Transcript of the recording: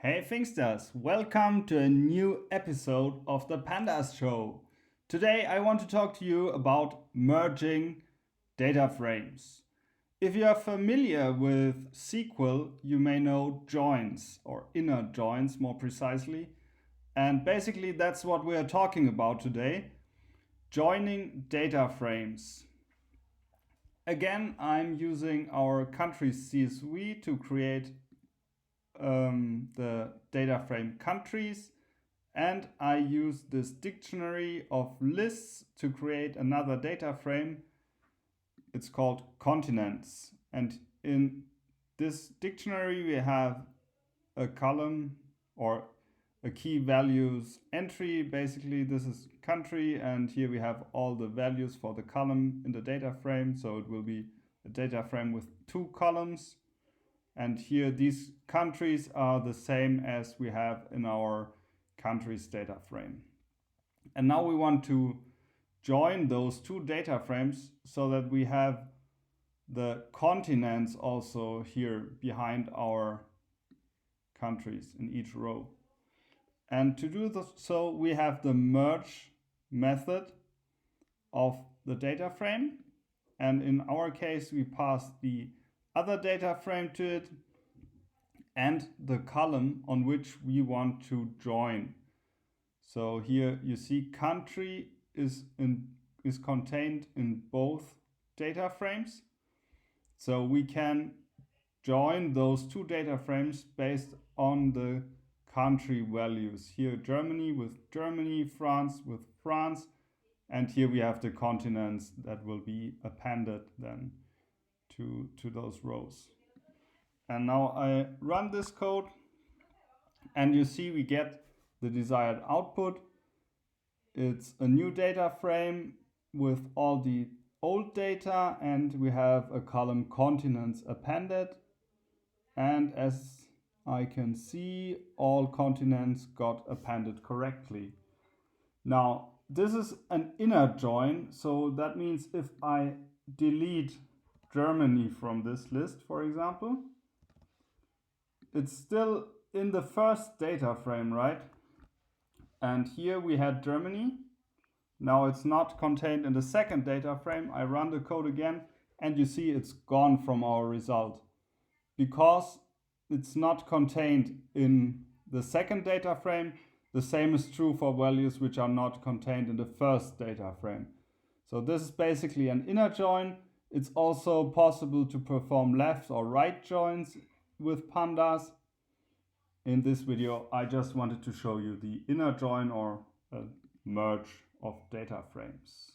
Hey Finxters, welcome to a new episode of the Pandas show. Today I want to talk to you about merging data frames. If you are familiar with SQL, you may know joins or inner joins more precisely. And basically that's what we are talking about today, joining data frames. Again, I'm using our countries CSV to create the data frame countries, and I use this dictionary of lists to create another data frame. It's called continents, and in this dictionary we have a column or a key values entry. Basically this is country, and here we have all the values for the column in the data frame, so it will be a data frame with two columns. And here these countries are the same as we have in our countries data frame. And now we want to join those two data frames so that we have the continents also here behind our countries in each row. And to do this, so we have the merge method of the data frame. And in our case, we pass the other data frame to it and the column on which we want to join. So here you see country is contained in both data frames. So we can join those two data frames based on the country values. Here Germany with Germany, France with France, and here we have the continents that will be appended then to those rows. And now I run this code, and you see we get the desired output. It's a new data frame with all the old data, and we have a column continents appended. And as I can see, all continents got appended correctly. Now, this is an inner join, so that means if I delete Germany from this list, for example, it's still in the first data frame, right? And here we had Germany. Now it's not contained in the second data frame. I run the code again, and you see it's gone from our result because it's not contained in the second data frame. The same is true for values which are not contained in the first data frame. So this is basically an inner join. It's also possible to perform left or right joins with Pandas. In this video, I just wanted to show you the inner join or merge of data frames.